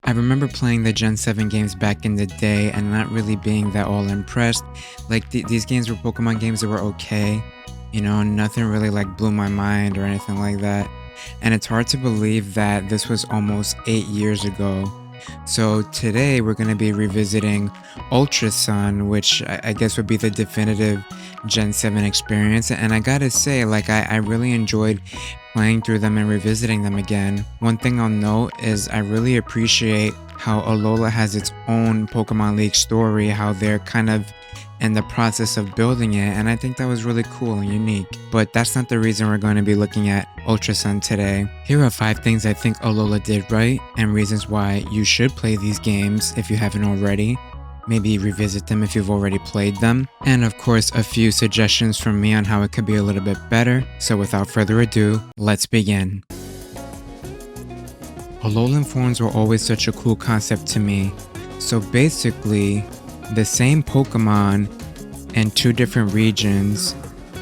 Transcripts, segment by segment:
I remember playing the Gen 7 games back in the day and not really being that all impressed. Like these games were Pokemon games that were okay, nothing really like blew my mind or anything like that. And it's hard to believe that this was almost 8 years ago. So today we're going to be revisiting Ultra Sun, which I guess would be the definitive Gen 7 experience. And I gotta say, like, I really enjoyed playing through them and revisiting them again. One thing I'll note is I really appreciate how Alola has its own Pokemon League story, how they're kind of in the process of building it, and I think that was really cool and unique. But that's not the reason we're going to be looking at Ultra Sun today. Here are 5 things I think Alola did right and reasons why you should play these games if you haven't already. Maybe revisit them if you've already played them. And of course, a few suggestions from me on how it could be a little bit better. So without further ado, let's begin. Alolan forms were always such a cool concept to me. So basically, the same Pokemon in 2 different regions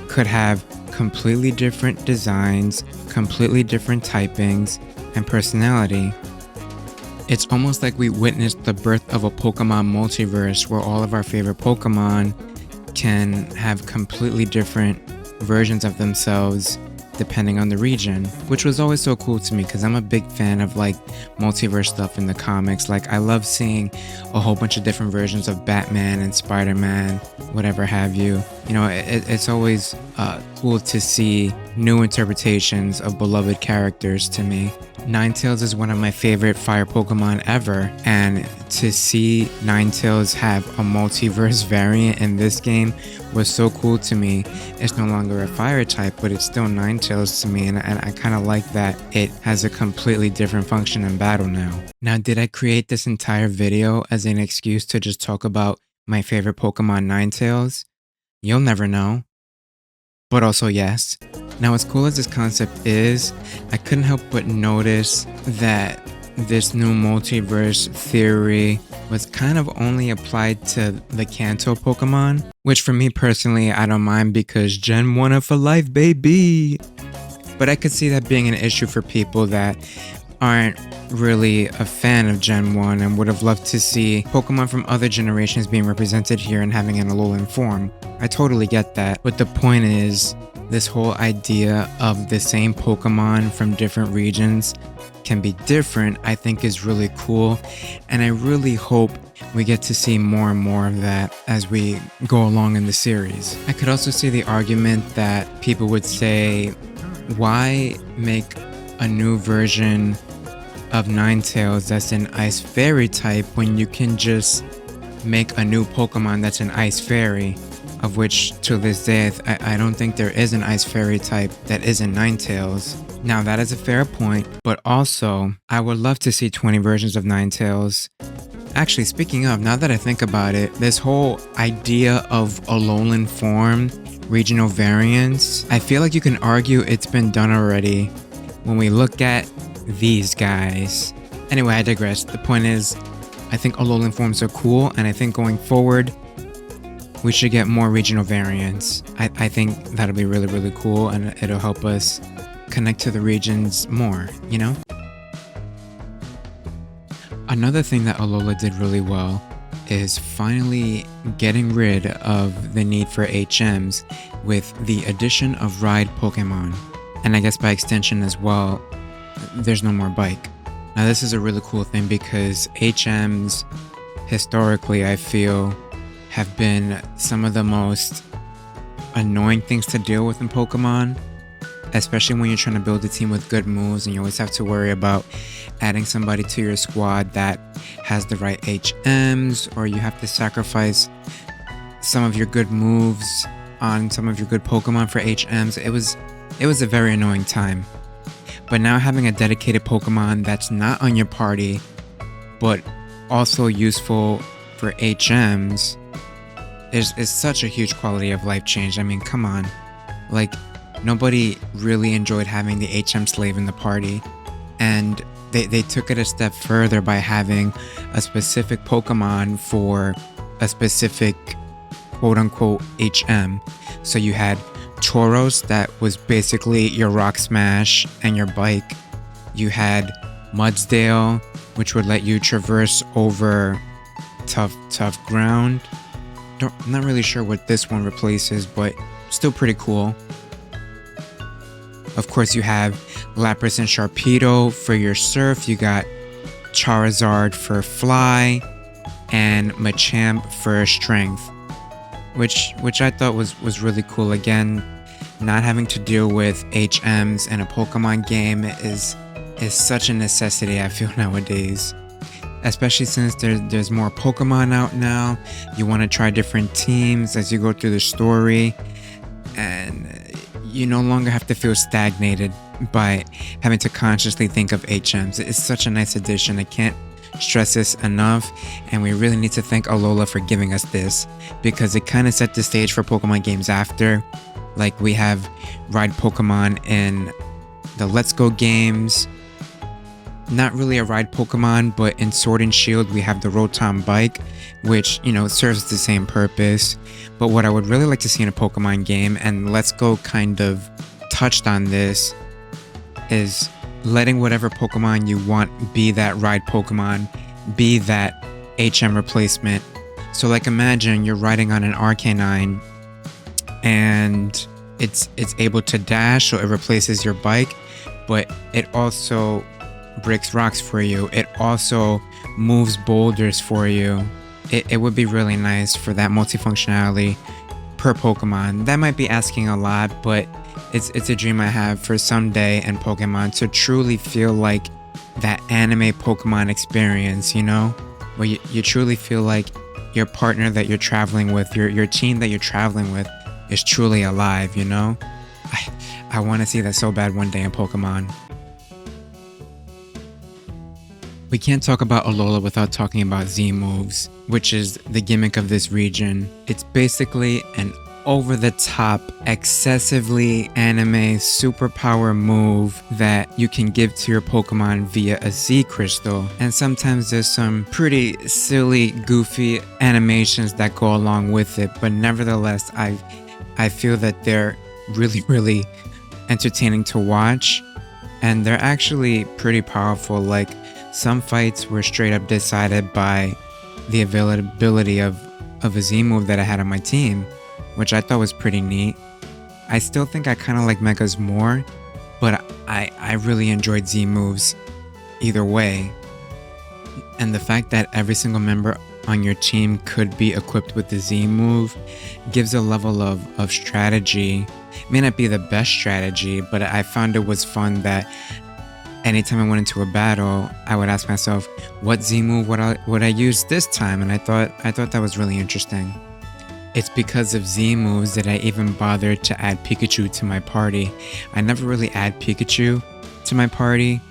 could have completely different designs, completely different typings, and personality. It's almost like we witnessed the birth of a Pokemon multiverse where all of our favorite Pokemon can have completely different versions of themselves depending on the region, which was always so cool to me because I'm a big fan of like multiverse stuff in the comics. Like I love seeing a whole bunch of different versions of Batman and Spider-Man, whatever have you. It's always cool to see new interpretations of beloved characters to me. Ninetales is one of my favorite fire Pokemon ever, and to see Ninetales have a multiverse variant in this game was so cool to me. It's no longer a fire type, but it's still Ninetales to me, and I kind of like that it has a completely different function in battle now. Now, did I create this entire video as an excuse to just talk about my favorite Pokemon Ninetales? You'll never know. But also yes. Now, as cool as this concept is, I couldn't help but notice that this new multiverse theory was kind of only applied to the Kanto Pokemon, which for me personally, I don't mind because Gen 1 for life, baby! But I could see that being an issue for people that aren't really a fan of Gen 1 and would have loved to see Pokemon from other generations being represented here and having an Alolan form. I totally get that, but the point is, this whole idea of the same Pokemon from different regions can be different, I think is really cool, and I really hope we get to see more and more of that as we go along in the series. I could also see the argument that people would say, why make a new version of Ninetales that's an Ice Fairy type when you can just make a new Pokemon that's an Ice Fairy? Of which, to this day, I don't think there is an Ice Fairy type that isn't Ninetales. Now, that is a fair point, but also, I would love to see 20 versions of Ninetales. Actually, speaking of, now that I think about it, this whole idea of Alolan form, regional variants, I feel like you can argue it's been done already when we look at these guys. Anyway, I digress. The point is, I think Alolan forms are cool, and I think going forward, we should get more regional variants. I think that'll be really, really cool, and it'll help us connect to the regions more, Another thing that Alola did really well is finally getting rid of the need for HMs with the addition of ride Pokemon. And I guess by extension as well, there's no more bike. Now this is a really cool thing because HMs, historically, I feel, have been some of the most annoying things to deal with in Pokemon, especially when you're trying to build a team with good moves and you always have to worry about adding somebody to your squad that has the right HMs, or you have to sacrifice some of your good moves on some of your good Pokemon for HMs. It was a very annoying time. But now having a dedicated Pokemon that's not on your party, but also useful for HMs, is such a huge quality of life change. I mean, come on. Like, nobody really enjoyed having the HM slave in the party. And they took it a step further by having a specific Pokemon for a specific quote-unquote HM. So you had Tauros, that was basically your Rock Smash and your bike. You had Mudsdale, which would let you traverse over tough ground. Not really sure what this one replaces, but still pretty cool. Of course, you have Lapras and Sharpedo for your surf. You got Charizard for fly and Machamp for strength, which I thought was really cool. Again, not having to deal with HMs in a Pokemon game is such a necessity, I feel, nowadays. Especially since there's more Pokemon out now. You want to try different teams as you go through the story, and you no longer have to feel stagnated by having to consciously think of HMs. It's such a nice addition. I can't stress this enough, and we really need to thank Alola for giving us this, because it kind of set the stage for Pokemon games after. Like, we have Ride Pokemon in the Let's Go games. Not really a ride Pokemon, but in Sword and Shield we have the Rotom bike, which, serves the same purpose. But what I would really like to see in a Pokemon game, and Let's Go kind of touched on this, is letting whatever Pokemon you want be that ride Pokemon, be that HM replacement. So like, imagine you're riding on an Arcanine and it's able to dash, so it replaces your bike, but it also breaks rocks for you. It also moves boulders for you. It would be really nice for that multifunctionality per Pokemon. That might be asking a lot, but it's a dream I have for someday in Pokemon, to truly feel like that anime Pokemon experience, where you truly feel like your partner that you're traveling with, your team that you're traveling with, is truly alive, I want to see that so bad one day in Pokemon. We can't talk about Alola without talking about Z moves, which is the gimmick of this region. It's basically an over-the-top, excessively anime superpower move that you can give to your Pokemon via a Z crystal. And sometimes there's some pretty silly, goofy animations that go along with it, but nevertheless, I feel that they're really, really entertaining to watch, and they're actually pretty powerful. Like, some fights were straight up decided by the availability of a Z move that I had on my team, which I thought was pretty neat. I still think I kind of like Megas more, but I really enjoyed Z moves either way. And the fact that every single member on your team could be equipped with the Z move gives a level of strategy. It may not be the best strategy, but I found it was fun that anytime I went into a battle, I would ask myself, what Z move would I use this time? And I thought that was really interesting. It's because of Z moves that I even bothered to add Pikachu to my party. I never really add Pikachu to my party.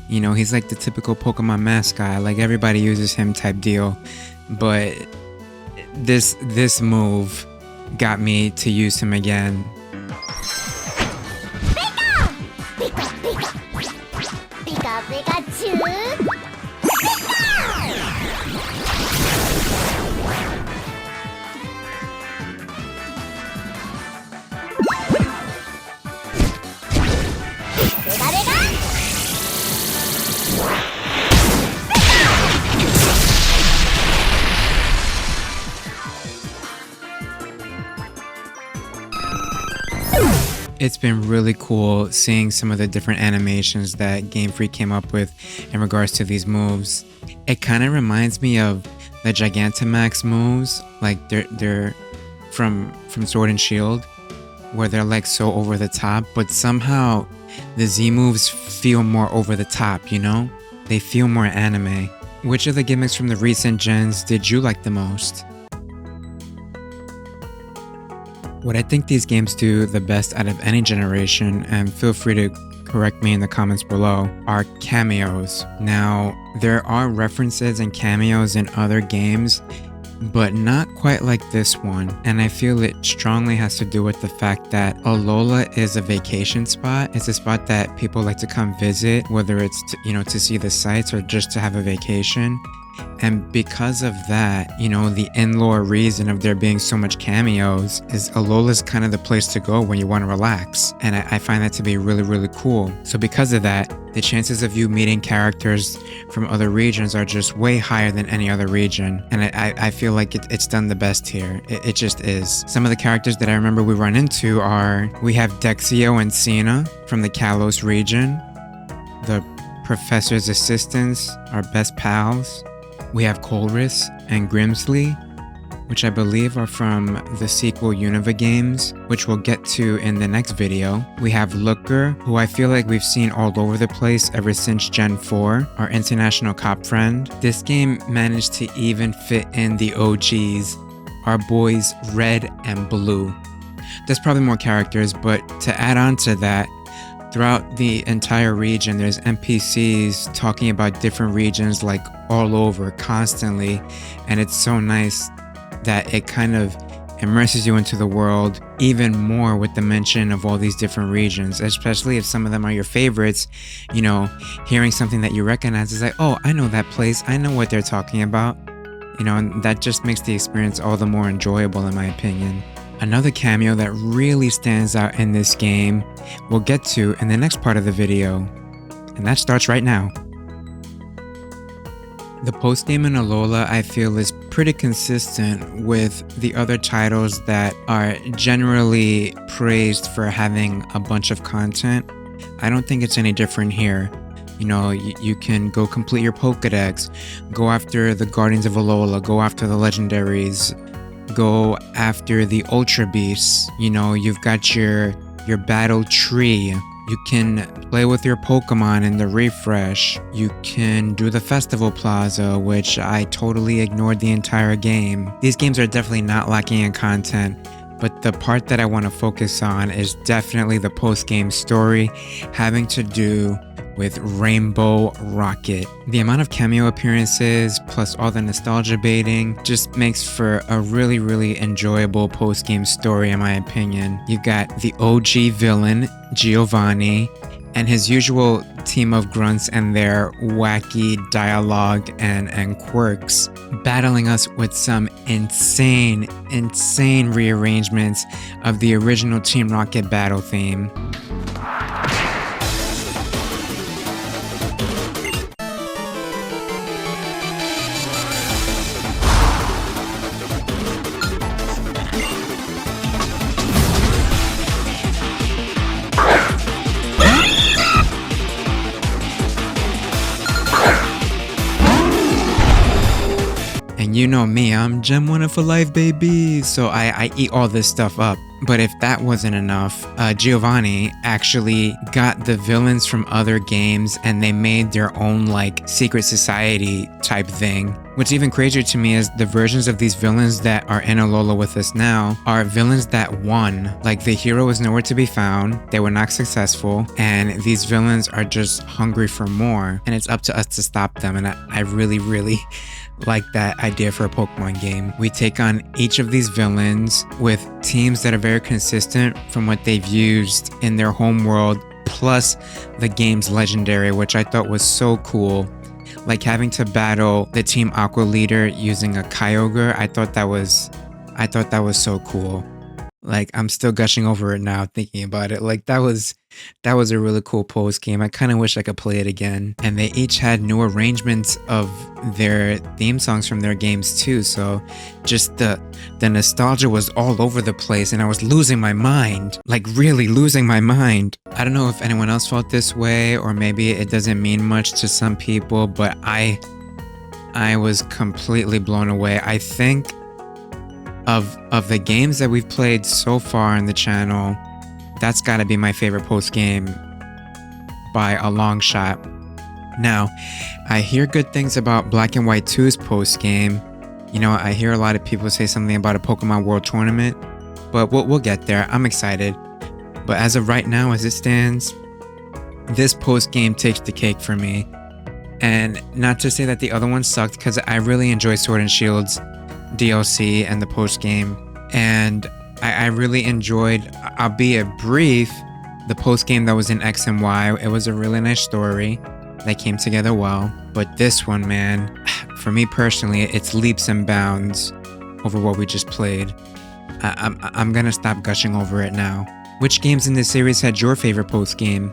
He's like the typical Pokemon mascot, like everybody uses him type deal. But this move got me to use him again. It's been really cool seeing some of the different animations that Game Freak came up with in regards to these moves. It kind of reminds me of the Gigantamax moves, like they're from Sword and Shield, where they're like so over the top, but somehow the Z moves feel more over the top, They feel more anime. Which of the gimmicks from the recent gens did you like the most? What I think these games do the best out of any generation, and feel free to correct me in the comments below, are cameos. Now, there are references and cameos in other games, but not quite like this one. And I feel it strongly has to do with the fact that Alola is a vacation spot. It's a spot that people like to come visit, whether it's to see the sights or just to have a vacation. And because of that, the in-lore reason of there being so much cameos is Alola's kind of the place to go when you want to relax. And I find that to be really, really cool. So because of that, the chances of you meeting characters from other regions are just way higher than any other region. And I feel like it's done the best here. It just is. Some of the characters that I remember we run into we have Dexio and Cena from the Kalos region. The professor's assistants are best pals. We have Colress and Grimsley, which I believe are from the sequel Unova games, which we'll get to in the next video. We have Looker, who I feel like we've seen all over the place ever since Gen 4, our international cop friend. This game managed to even fit in the OGs, our boys Red and Blue. There's probably more characters, but to add on to that, throughout the entire region, there's NPCs talking about different regions like all over constantly, and it's so nice that it kind of immerses you into the world even more with the mention of all these different regions, especially if some of them are your favorites. Hearing something that you recognize is like, oh, I know that place, I know what they're talking about, and that just makes the experience all the more enjoyable in my opinion. Another cameo that really stands out in this game we'll get to in the next part of the video, and that starts right now. The postgame in Alola I feel is pretty consistent with the other titles that are generally praised for having a bunch of content. I don't think it's any different here. You can go complete your Pokédex, go after the Guardians of Alola, go after the legendaries, go after the Ultra Beasts. You've got your battle tree. You can play with your Pokemon in the refresh. You can do the Festival Plaza, which I totally ignored the entire game. These games are definitely not lacking in content, but the part that I want to focus on is definitely the post-game story having to do with Rainbow Rocket. The amount of cameo appearances plus all the nostalgia baiting just makes for a really, really enjoyable post-game story in my opinion. You got the OG villain, Giovanni, and his usual team of grunts and their wacky dialogue and quirks, battling us with some insane rearrangements of the original Team Rocket battle theme. You know me, I'm Gem 1 for life, baby, so I eat all this stuff up. But if that wasn't enough, Giovanni actually got the villains from other games and they made their own secret society type thing. What's even crazier to me is the versions of these villains that are in Alola with us now are villains that won. The hero is nowhere to be found, they were not successful, and these villains are just hungry for more, and it's up to us to stop them, and I really like that idea for a Pokemon game. We take on each of these villains with teams that are very consistent from what they've used in their home world, plus the game's legendary, which I thought was so cool. Having to battle the Team Aqua leader using a Kyogre, I thought that was so cool. I'm still gushing over it now thinking about it. That was a really cool post game. I kind of wish I could play it again. And they each had new arrangements of their theme songs from their games too. So just the nostalgia was all over the place and I was losing my mind. Really losing my mind. I don't know if anyone else felt this way or maybe it doesn't mean much to some people, but I was completely blown away. I think of the games that we've played so far on the channel, that's got to be my favorite post game by a long shot. Now, I hear good things about Black and White 2's post game. I hear a lot of people say something about a Pokemon World Tournament, but we'll get there. I'm excited. But as of right now, as it stands, this post game takes the cake for me. And not to say that the other one sucked, because I really enjoy Sword and Shield's DLC and the post game, and I really enjoyed, albeit brief, the post game that was in X and Y. It was a really nice story that came together well, but this one, man, for me personally, it's leaps and bounds over what we just played. I'm gonna stop gushing over it now. Which games in this series had your favorite post game?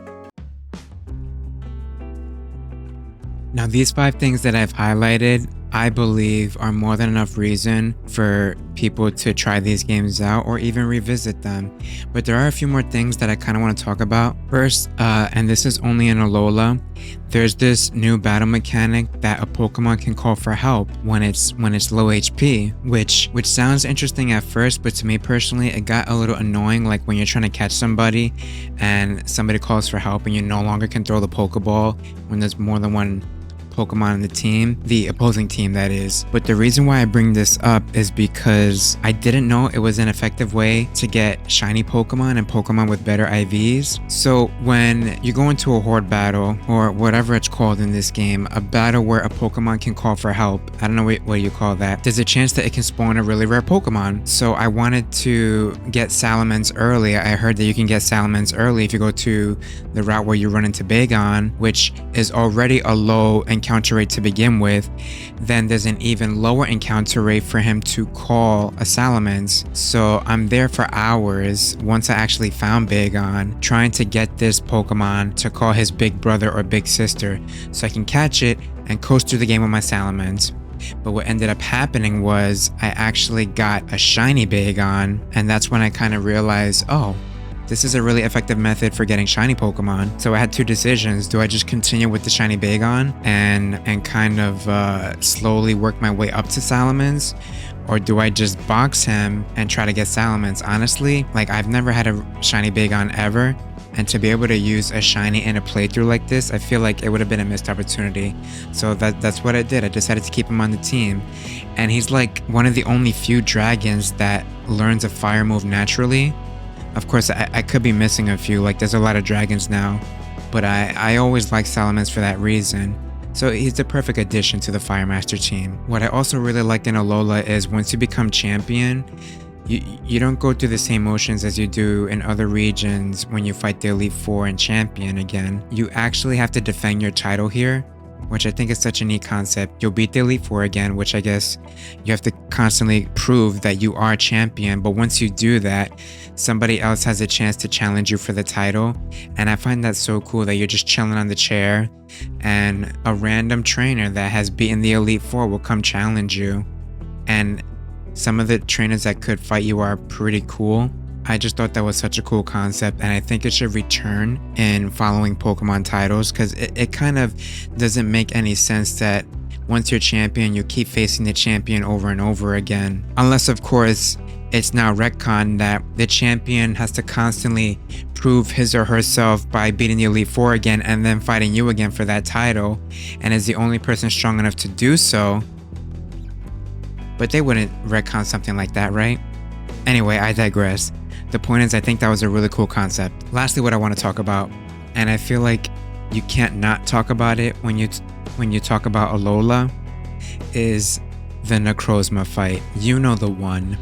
Now, these 5 things that I've highlighted, I believe, are more than enough reason for people to try these games out or even revisit them. But there are a few more things that I kind of want to talk about. First, and this is only in Alola, there's this new battle mechanic that a Pokemon can call for help when it's low HP, which sounds interesting at first, but to me personally, it got a little annoying, like when you're trying to catch somebody and somebody calls for help and you no longer can throw the Pokeball when there's more than one Pokemon on the team, the opposing team that is. But the reason why I bring this up is because I didn't know it was an effective way to get shiny Pokemon and Pokemon with better IVs. So when you go into a horde battle, or whatever it's called in this game, a battle where a Pokemon can call for help, I don't know what you call that, there's a chance that it can spawn a really rare Pokemon. So I wanted to get Salamence early. I heard that you can get Salamence early if you go to the route where you run into Bagon, which is already a low encounter rate to begin with. Then there's an even lower encounter rate for him to call a Salamence. So I'm there for hours once I actually found Bagon, trying to get this Pokemon to call his big brother or big sister so I can catch it and coast through the game with my Salamence. But what ended up happening was I actually got a shiny Bagon, and that's when I kind of realized, oh, this is a really effective method for getting shiny Pokemon. So I had 2 decisions. Do I just continue with the shiny Bagon and kind of slowly work my way up to Salamence? Or do I just box him and try to get Salamence? Honestly, like, I've never had a shiny Bagon ever. And to be able to use a shiny in a playthrough like this, I feel like it would have been a missed opportunity. So that's what I did. I decided to keep him on the team. And he's like one of the only few dragons that learns a fire move naturally. Of course, I could be missing a few, like there's a lot of dragons now, but I always like Salamence for that reason. So he's the perfect addition to the Fire Master team. What I also really liked in Alola is once you become champion, you don't go through the same motions as you do in other regions when you fight the Elite Four and champion again. You actually have to defend your title here, which I think is such a neat concept. You'll beat the Elite Four again, which I guess you have to constantly prove that you are champion. But once you do that, somebody else has a chance to challenge you for the title. And I find that so cool that you're just chilling on the chair and a random trainer that has beaten the Elite Four will come challenge you. And some of the trainers that could fight you are pretty cool. I just thought that was such a cool concept, and I think it should return in following Pokemon titles, because it kind of doesn't make any sense that once you're champion, you keep facing the champion over and over again. Unless, of course, it's now retconned that the champion has to constantly prove his or herself by beating the Elite Four again and then fighting you again for that title, and is the only person strong enough to do so. But they wouldn't retcon something like that, right? Anyway, I digress. The point is, I think that was a really cool concept. Lastly, what I want to talk about, and I feel like you can't not talk about it when you talk about Alola, is the Necrozma fight. You know the one.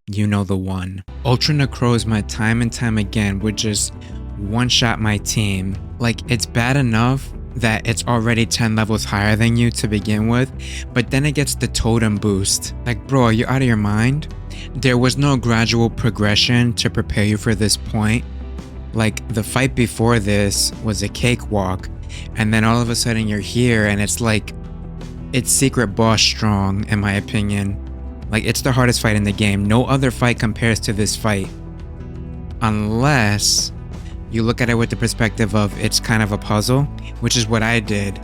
You know the one. Ultra Necrozma time and time again would just one-shot my team. Like, it's bad enough that it's already 10 levels higher than you to begin with, but then it gets the totem boost. Like, bro, are you out of your mind? There was no gradual progression to prepare you for this point. Like, the fight before this was a cakewalk, and then all of a sudden you're here and it's like, it's secret boss strong, in my opinion. Like, it's the hardest fight in the game. No other fight compares to this fight. Unless you look at it with the perspective of it's kind of a puzzle, which is what I did.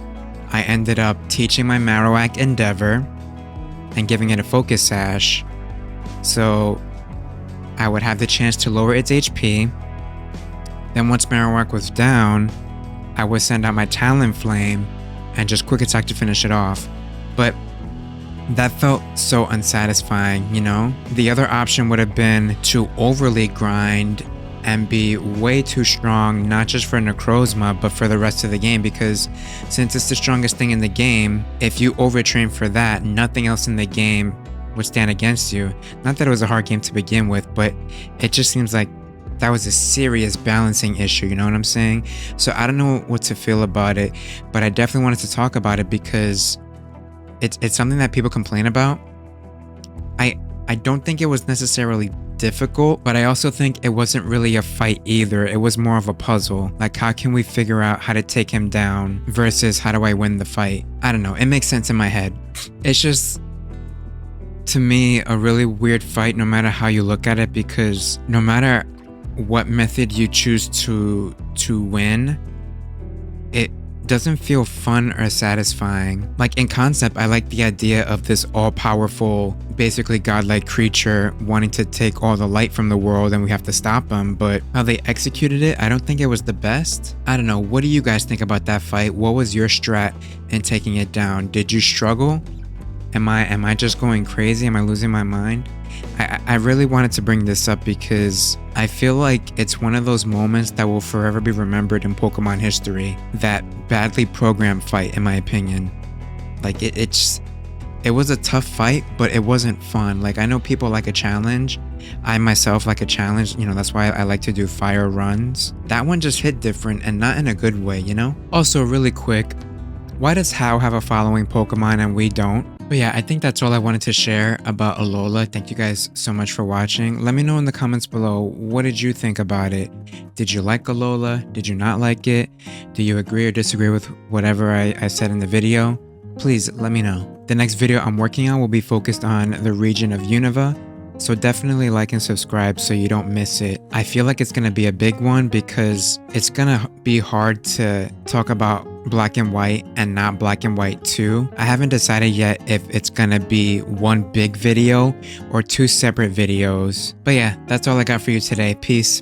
I ended up teaching my Marowak Endeavor and giving it a Focus Sash. So I would have the chance to lower its HP. Then once Marowak was down, I would send out my Talonflame and just quick attack to finish it off. But that felt so unsatisfying, you know? The other option would have been to overly grind and be way too strong, not just for Necrozma, but for the rest of the game, because since it's the strongest thing in the game, if you overtrain for that, nothing else in the game would stand against you. Not that it was a hard game to begin with, but it just seems like that was a serious balancing issue, you know what I'm saying? So I don't know what to feel about it, but I definitely wanted to talk about it because it's something that people complain about. I don't think it was necessarily difficult, but I also think it wasn't really a fight either. It was more of a puzzle. Like, how can we figure out how to take him down versus how do I win the fight? I don't know. It makes sense in my head. It's just, to me, a really weird fight no matter how you look at it, because no matter what method you choose to win, it doesn't feel fun or satisfying. Like, in concept, I like the idea of this all-powerful, basically godlike creature wanting to take all the light from the world and we have to stop him, but how they executed it, I don't think it was the best. I don't know, what do you guys think about that fight? What was your strat in taking it down? Did you struggle? Am I just going crazy? Am I losing my mind? I really wanted to bring this up because I feel like it's one of those moments that will forever be remembered in Pokemon history. That badly programmed fight, in my opinion. Like, it was a tough fight, but it wasn't fun. Like, I know people like a challenge. I myself like a challenge, you know, that's why I like to do fire runs. That one just hit different and not in a good way, you know? Also, really quick, why does How have a following Pokemon and we don't? But yeah, I think that's all I wanted to share about Alola. Thank you guys so much for watching. Let me know in the comments below, what did you think about it? Did you like Alola? Did you not like it? Do you agree or disagree with whatever I said in the video? Please let me know. The next video I'm working on will be focused on the region of Unova, so definitely like and subscribe so you don't miss it. I feel like it's gonna be a big one because it's gonna be hard to talk about Black and White and not Black and White 2. I haven't decided yet if it's gonna be one big video or two separate videos. But yeah, that's all I got for you today. Peace.